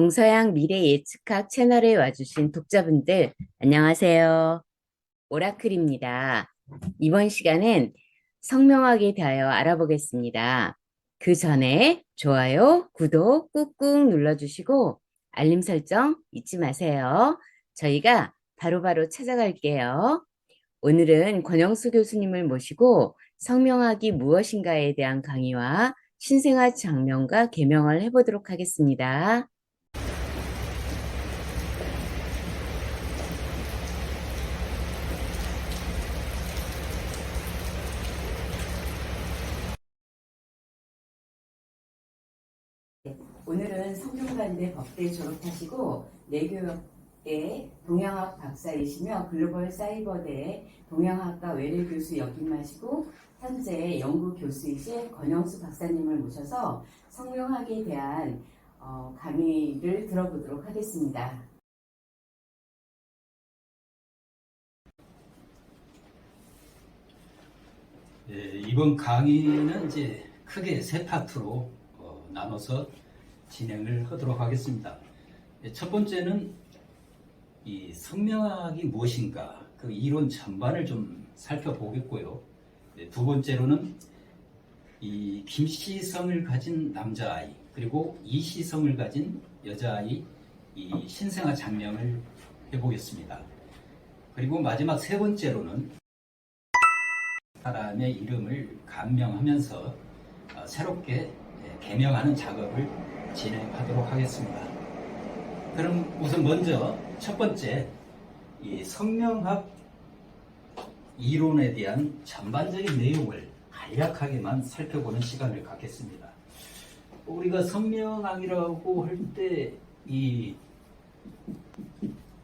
동서양 미래 예측학 채널에 와주신 독자분들, 안녕하세요. 오라클입니다. 이번 시간엔 성명학에 대하여 알아보겠습니다. 그 전에 좋아요, 구독 꾹꾹 눌러주시고 알림 설정 잊지 마세요. 저희가 바로바로 찾아갈게요. 오늘은 권영수 교수님을 모시고 성명학이 무엇인가에 대한 강의와 신생아 장면과 개명을 해보도록 하겠습니다. 오늘은 성균관대 법대 졸업하시고 내교육대 동양학 박사이시며 글로벌 사이버대 동양학과 외래 교수 역임하시고 현재 연구 교수이신 권영수 박사님을 모셔서 성명학에 대한 강의를 들어보도록 하겠습니다. 이번 강의는 이제 크게 세 파트로 나눠서 진행을 하도록 하겠습니다. 첫 번째는 이 성명학이 무엇인가 그 이론 전반을 좀 살펴보겠고요. 두 번째로는 이 김씨성을 가진 남자아이 그리고 이씨성을 가진 여자아이 이 신생아 장명을 해보겠습니다. 그리고 마지막 세 번째로는 사람의 이름을 감명하면서 새롭게 개명하는 작업을 진행하도록 하겠습니다. 그럼 우선 먼저 첫 번째 이 성명학 이론에 대한 전반적인 내용을 간략하게만 살펴보는 시간을 갖겠습니다. 우리가 성명학이라고 할 때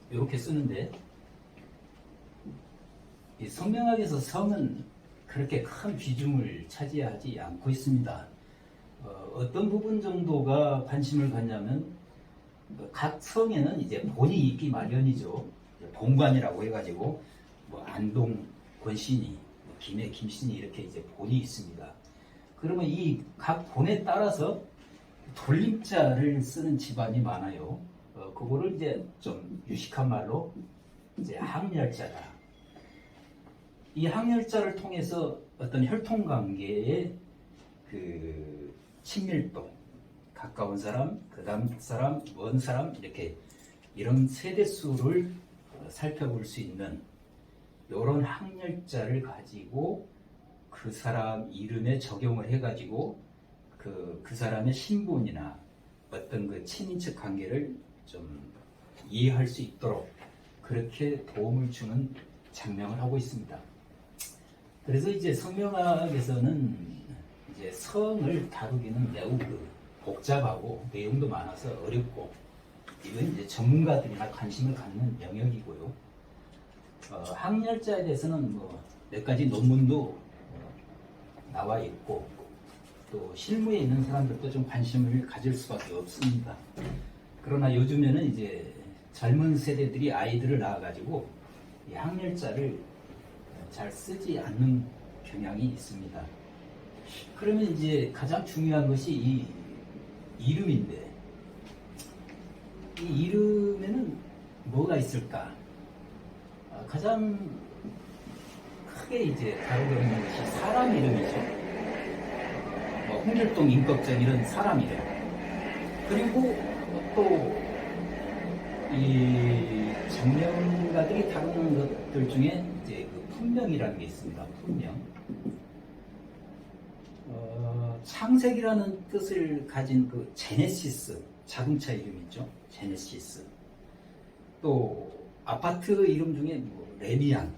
이렇게 쓰는데 이 성명학에서 성은 그렇게 큰 비중을 차지하지 않고 있습니다. 어떤 부분 정도가 관심을 갖냐면 각 성에는 이제 본이 있기 마련이죠. 본관이라고 해가지고 뭐 안동 권신이, 김해 김신이 이렇게 이제 본이 있습니다. 그러면 이 각 본에 따라서 돌림자를 쓰는 집안이 많아요. 그거를 이제 좀 유식한 말로 이제 항렬자다. 이 항렬자를 통해서 어떤 혈통관계의 그 친밀도, 가까운 사람, 그 다음 사람, 먼 사람 이렇게 이런 세대수를 살펴볼 수 있는 이런 항렬자를 가지고 그 사람 이름에 적용을 해가지고 그 사람의 신분이나 어떤 그 친인척 관계를 좀 이해할 수 있도록 그렇게 도움을 주는 장명을 하고 있습니다. 그래서 이제 성명학에서는 이제 성을 다루기는 매우 복잡하고 내용도 많아서 어렵고 이건 이제 전문가들이나 관심을 갖는 영역이고요. 항렬자에 대해서는 뭐 몇 가지 논문도 나와 있고 또 실무에 있는 사람들도 좀 관심을 가질 수밖에 없습니다. 그러나 요즘에는 이제 젊은 세대들이 아이들을 낳아가지고 이 항렬자를 잘 쓰지 않는 경향이 있습니다. 그러면 이제 가장 중요한 것이 이 이름인데 이 이름에는 뭐가 있을까? 가장 크게 이제 다루고 있는 것이 사람 이름이죠. 홍길동, 임꺽정 이런 사람 이름. 그리고 또 이 장명가들이 다루는 것들 중에 이제 그 품명이라는 게 있습니다. 품명. 창세기라는 뜻을 가진 그 제네시스, 자동차 이름 있죠. 제네시스. 또 아파트 이름 중에 뭐 레미안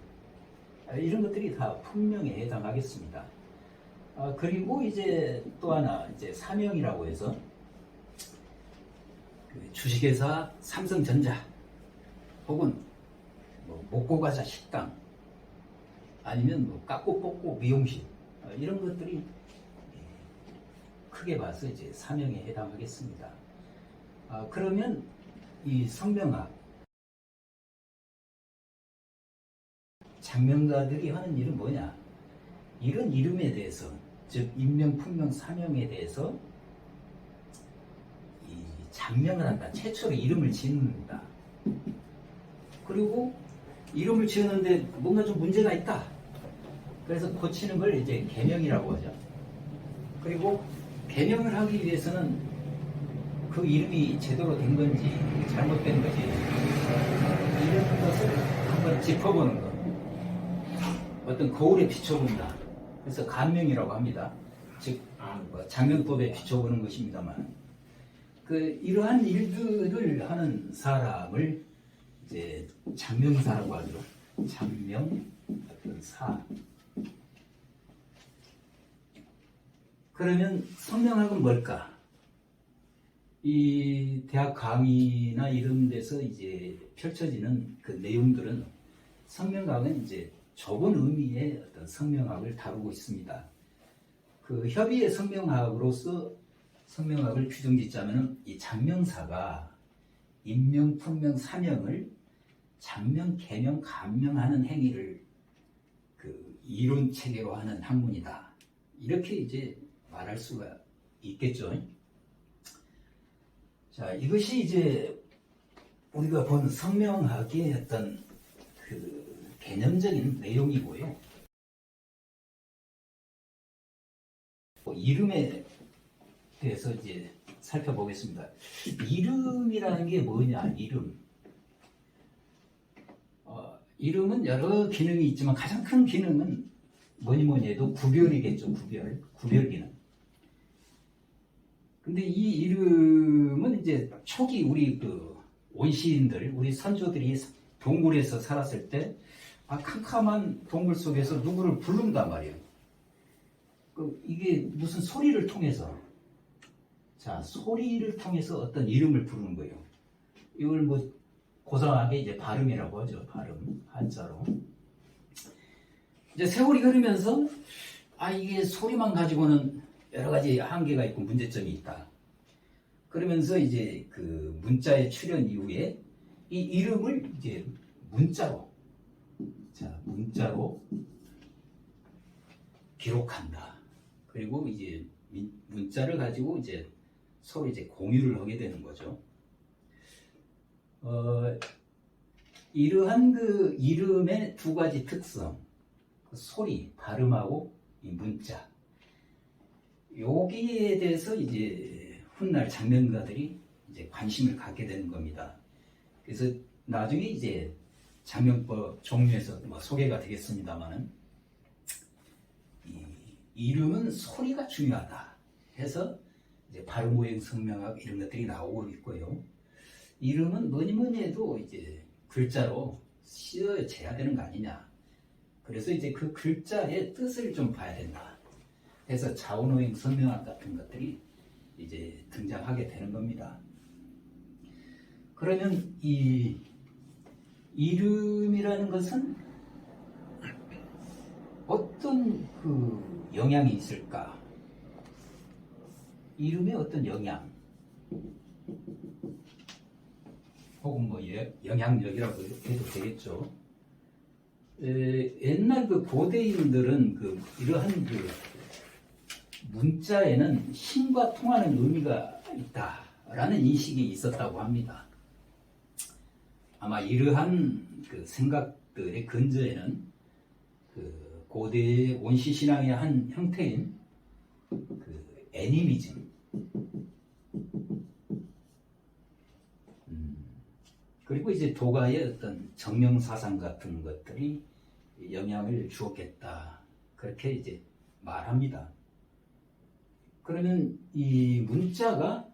이런 것들이 다 품명에 해당하겠습니다. 그리고 이제 또 하나 이제 사명이라고 해서 그 주식회사 삼성전자 혹은 뭐 먹고과자 식당 아니면 뭐 깎고 뽑고 미용실 이런 것들이 크게 봐서 이제 사명에 해당하겠습니다. 그러면 이 성명학 장명가들이 하는 일은 뭐냐? 이런 이름에 대해서 즉 인명, 품명, 사명에 대해서 이 장명을 한다. 최초로 이름을 짓는다. 그리고 이름을 지었는데 뭔가 좀 문제가 있다. 그래서 고치는 걸 이제 개명이라고 하죠. 그리고 개명을 하기 위해서는 그 이름이 제대로 된 건지 잘못된 건지 이런 것을 한번 짚어보는 것. 어떤 거울에 비춰본다. 그래서 감명이라고 합니다. 즉 장명법에 비춰보는 것입니다만 이러한 일들을 하는 사람을 이제 장명사라고 하죠. 장명 어떤 사. 그러면 성명학은 뭘까? 이 대학 강의나 이런 데서 이제 펼쳐지는 그 내용들은 성명학은 이제 좁은 의미의 어떤 성명학을 다루고 있습니다. 그 협의의 성명학으로서 성명학을 규정짓자면 이 장명사가 인명, 품명, 사명을 장명, 개명, 감명하는 행위를 그 이론 체계로 하는 학문이다. 이렇게 이제 말할 수가 있겠죠. 자, 이것이 이제 우리가 본 성명학의 어떤 그 개념적인 내용이고요. 이름에 대해서 이제 살펴보겠습니다. 이름이라는 게 뭐냐? 이름은 여러 기능이 있지만 가장 큰 기능은 뭐니 해도 구별이겠죠. 구별 기능. 근데 이 이름은 이제 초기 우리 그 원시인들, 우리 선조들이 동굴에서 살았을 때 캄캄한 동굴 속에서 누구를 부른단 말이에요. 이게 무슨 소리를 통해서, 소리를 통해서 어떤 이름을 부르는 거예요. 이걸 뭐 고상하게 이제 발음이라고 하죠. 발음, 한자로. 이제 세월이 흐르면서 이게 소리만 가지고는 여러 가지 한계가 있고 문제점이 있다. 그러면서 이제 그 문자의 출현 이후에 이 이름을 이제 문자로 기록한다. 그리고 이제 문자를 가지고 이제 서로 이제 공유를 하게 되는 거죠. 이러한 그 이름의 두 가지 특성, 소리, 발음하고 이 문자. 여기에 대해서 이제 훗날 장명가들이 이제 관심을 갖게 되는 겁니다. 그래서 나중에 이제 장명법 종류에서 소개가 되겠습니다만은 이름은 소리가 중요하다 해서 이제 발음, 모형, 성명학 이런 것들이 나오고 있고요. 이름은 뭐니 해도 이제 글자로 쓰여져야 되는 거 아니냐. 그래서 이제 그 글자의 뜻을 좀 봐야 된다. 해서 자원오행, 성명학 같은 것들이 이제 등장하게 되는 겁니다. 그러면 이 이름이라는 것은 어떤 그 영향이 있을까? 이름에 어떤 영향, 혹은 뭐 영향력이라고 해도 되겠죠. 옛날 그 고대인들은 이러한 그 문자에는 신과 통하는 의미가 있다라는 인식이 있었다고 합니다. 아마 이러한 그 생각들의 근저에는 그 고대 원시 신앙의 한 형태인 그 애니미즘, 그리고 이제 도가의 어떤 정명 사상 같은 것들이 영향을 주었겠다, 그렇게 이제 말합니다. 그러면 이 문자가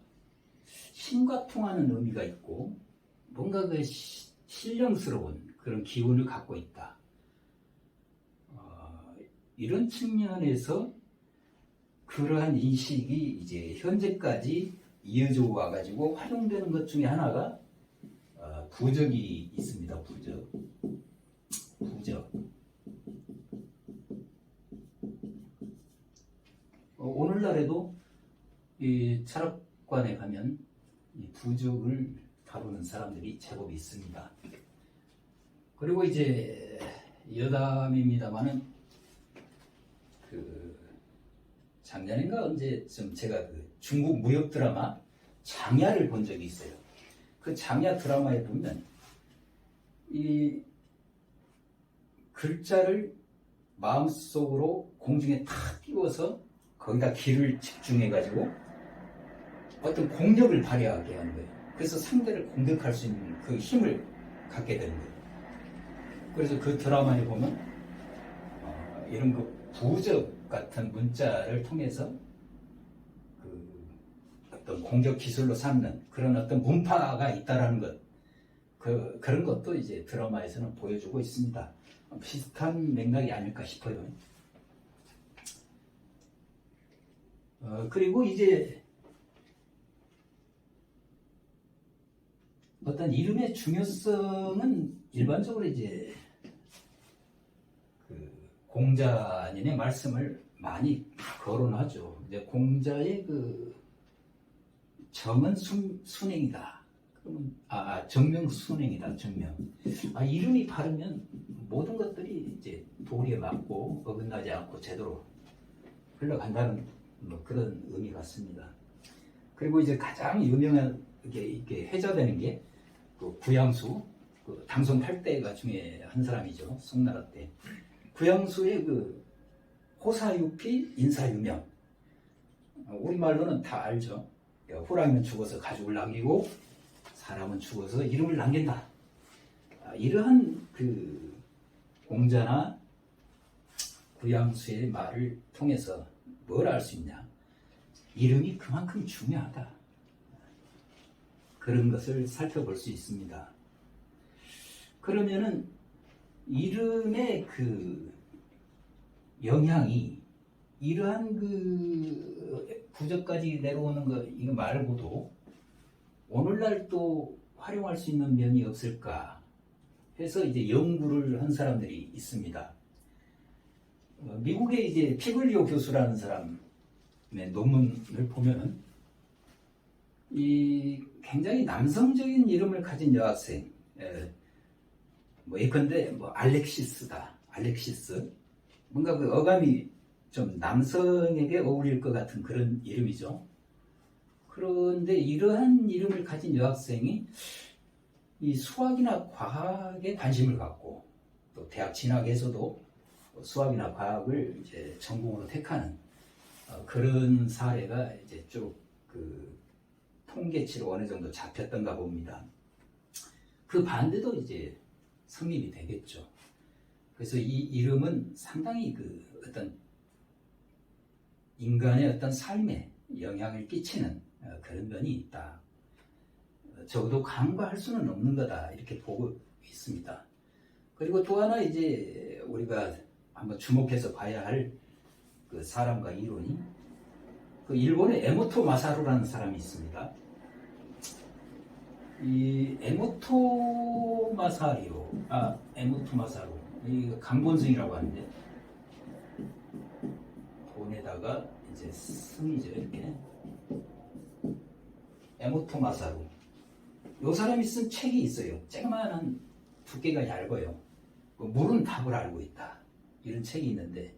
신과 통하는 의미가 있고 뭔가 그 신령스러운 그런 기운을 갖고 있다. 이런 측면에서 그러한 인식이 이제 현재까지 이어져 와가지고 활용되는 것 중에 하나가 부적이 있습니다. 부적. 오늘날에도 이 철학관에 가면 이 부적을 다루는 사람들이 제법 있습니다. 그리고 이제 여담입니다만은 작년인가 언제쯤 제가 그 중국 무협 드라마 장야를 본 적이 있어요. 그 장야 드라마에 보면 이 글자를 마음속으로 공중에 탁 띄워서 거기다 기를 집중해가지고 어떤 공력을 발휘하게 하는 거예요. 그래서 상대를 공격할 수 있는 그 힘을 갖게 되는 거예요. 그래서 그 드라마에 보면 이런 그 부적 같은 문자를 통해서 그 어떤 공격 기술로 삼는 그런 어떤 문파가 있다라는 것, 그런 것도 이제 드라마에서는 보여주고 있습니다. 비슷한 맥락이 아닐까 싶어요. 그리고 이제 어떤 이름의 중요성은 일반적으로 이제 그 공자님의 말씀을 많이 거론하죠. 이제 공자의 그 정은 순행이다. 그러면 정명 순행이다. 정명. 이름이 바르면 모든 것들이 이제 도리에 맞고 어긋나지 않고 제대로 흘러간다는 뭐 그런 의미 같습니다. 그리고 이제 가장 유명하게 이렇게 회자되는 게 그 구양수, 그 당son 8대가 중에 한 사람이죠. 송나라 때. 구양수의 그 호사유피 인사유명. 우리말로는 다 알죠. 호랑이는 죽어서 가죽을 남기고 사람은 죽어서 이름을 남긴다. 이러한 그 공자나 구양수의 말을 통해서 뭘 알 수 있냐? 이름이 그만큼 중요하다. 그런 것을 살펴볼 수 있습니다. 그러면은 이름의 그 영향이 이러한 그 부적까지 내려오는 거 이거 말고도 오늘날 또 활용할 수 있는 면이 없을까 해서 이제 연구를 한 사람들이 있습니다. 미국의 이제 피글리오 교수라는 사람의 논문을 보면은 이 굉장히 남성적인 이름을 가진 여학생, 뭐 예컨대 뭐 알렉시스다, 알렉시스, 뭔가 그 어감이 좀 남성에게 어울릴 것 같은 그런 이름이죠. 그런데 이러한 이름을 가진 여학생이 이 수학이나 과학에 관심을 갖고 또 대학 진학에서도 수학이나 과학을 이제 전공으로 택하는 그런 사례가 이제 쭉 그 통계치로 어느 정도 잡혔던가 봅니다. 그 반대도 이제 성립이 되겠죠. 그래서 이 이름은 상당히 그 어떤 인간의 어떤 삶에 영향을 끼치는 그런 면이 있다. 적어도 간과할 수는 없는 거다. 이렇게 보고 있습니다. 그리고 또 하나 이제 우리가 한번 주목해서 봐야 할 그 사람과 이론이 그 일본의 에모토 마사루라는 사람이 있습니다. 이 에모토 마사루, 이 강본승이라고 하는데 본에다가 이제 승이죠 이렇게. 에모토 마사루. 이 사람이 쓴 책이 있어요. 쬐그만한 두께가 얇아요. 물은 답을 알고 있다. 이런 책이 있는데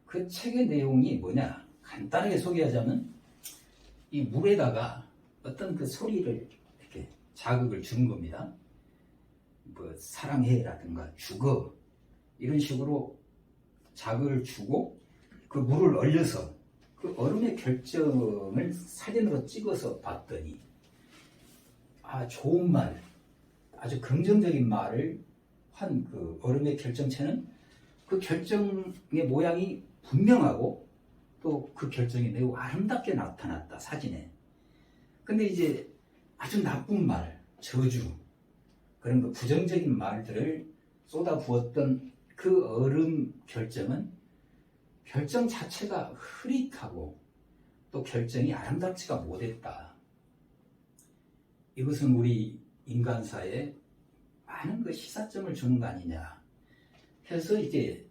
그 책의 내용이 뭐냐? 간단하게 소개하자면 이 물에다가 어떤 그 소리를 이렇게 자극을 주는 겁니다. 뭐 사랑해라든가 죽어 이런 식으로 자극을 주고 그 물을 얼려서 그 얼음의 결정을 사진으로 찍어서 봤더니 좋은 말, 아주 긍정적인 말을 한 그 얼음의 결정체는 그 결정의 모양이 분명하고 또 그 결정이 매우 아름답게 나타났다, 사진에. 근데 이제 아주 나쁜 말, 저주, 그런 그 부정적인 말들을 쏟아부었던 그 얼음 결정은 결정 자체가 흐릿하고 또 결정이 아름답지가 못했다. 이것은 우리 인간사에 많은 그 시사점을 주는 거 아니냐 해서 이제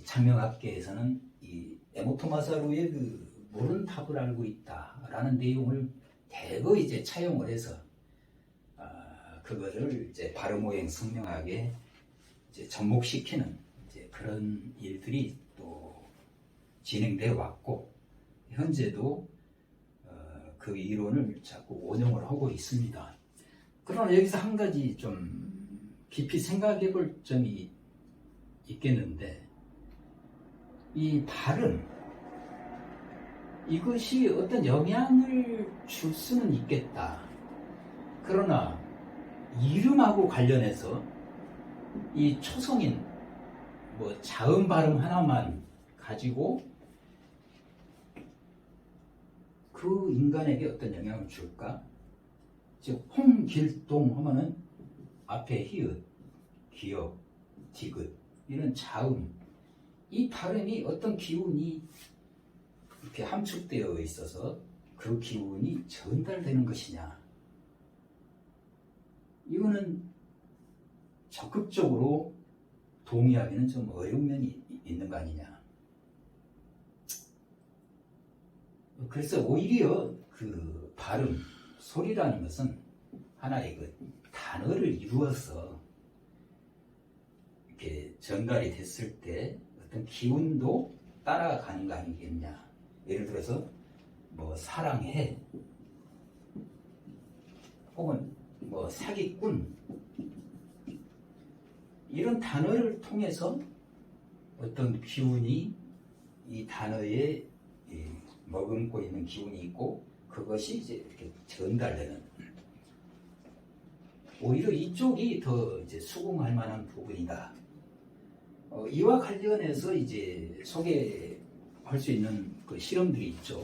장명학계에서는 이 에모토 마사루의 그 물은 답을 알고 있다라는 내용을 대거 이제 차용을 해서 그거를 이제 발음오행 성명학에 이제 접목시키는 이제 그런 일들이 또 진행되어 왔고 현재도 그 이론을 자꾸 원용을 하고 있습니다. 그러나 여기서 한 가지 좀 깊이 생각해 볼 점이 있겠는데, 이 발음, 이것이 어떤 영향을 줄 수는 있겠다. 그러나 이름하고 관련해서 이 초성인 자음 발음 하나만 가지고 그 인간에게 어떤 영향을 줄까? 즉 홍길동 하면은 앞에 히읗, 기역, 디귿 이런 자음, 이 발음이 어떤 기운이 이렇게 함축되어 있어서 그 기운이 전달되는 것이냐, 이거는 적극적으로 동의하기는 좀 어려운 면이 있는 거 아니냐. 그래서 오히려 그 발음, 소리라는 것은 하나의 그 단어를 이루어서 이렇게 전달이 됐을 때 어떤 기운도 따라가는 거 아니겠냐. 예를 들어서 사랑해, 혹은 사기꾼, 이런 단어를 통해서 어떤 기운이 이 단어에 머금고 있는 기운이 있고, 그것이 이제 이렇게 전달되는, 오히려 이쪽이 더 이제 수긍할 만한 부분이다. 이와 관련해서 이제 소개할 수 있는 그 실험들이 있죠.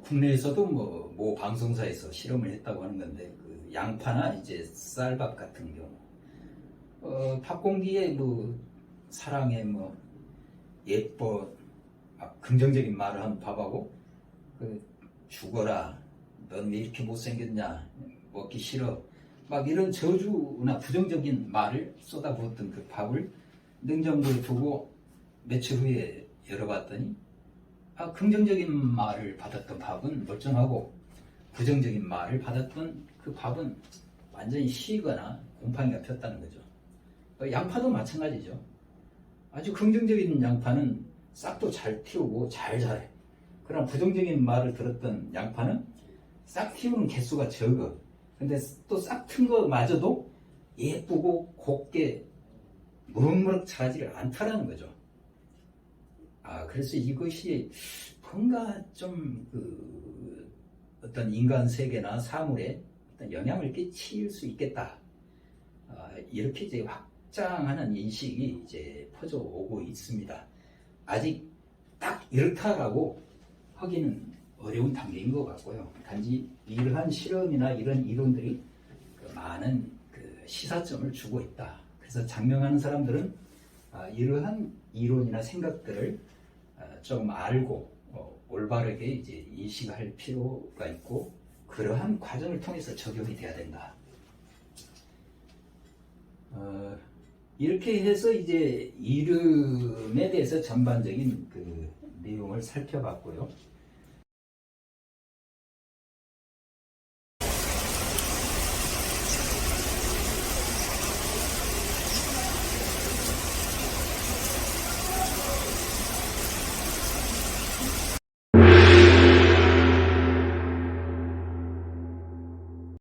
국내에서도 모 방송사에서 실험을 했다고 하는 건데, 그 양파나 이제 쌀밥 같은 경우, 팝공기에 사랑해, 예뻐, 긍정적인 말을 한 밥하고, 죽어라, 넌 왜 이렇게 못생겼냐, 먹기 싫어, 이런 저주나 부정적인 말을 쏟아부었던 그 밥을 냉장고에 두고 며칠 후에 열어봤더니, 긍정적인 말을 받았던 밥은 멀쩡하고, 부정적인 말을 받았던 그 밥은 완전히 식거나 곰팡이가 폈다는 거죠. 양파도 마찬가지죠. 아주 긍정적인 양파는 싹도 잘 틔우고 잘 자래. 그러나 부정적인 말을 들었던 양파는 싹 틔우는 개수가 적어. 근데 또 싹 튼 거마저도 예쁘고 곱게 무럭무럭 자라지를 않다라는 거죠. 그래서 이것이 뭔가 좀 어떤 인간 세계나 사물에 어떤 영향을 끼칠 수 있겠다. 이렇게 이제 확장하는 인식이 이제 퍼져오고 있습니다. 아직 딱 이렇다라고 하기는 어려운 단계인 것 같고요. 단지 이러한 실험이나 이런 이론들이 많은 시사점을 주고 있다. 그래서 장명하는 사람들은 이러한 이론이나 생각들을 좀 알고 올바르게 이제 인식할 필요가 있고, 그러한 과정을 통해서 적용이 돼야 된다. 이렇게 해서 이제 이름에 대해서 전반적인 그 내용을 살펴봤고요.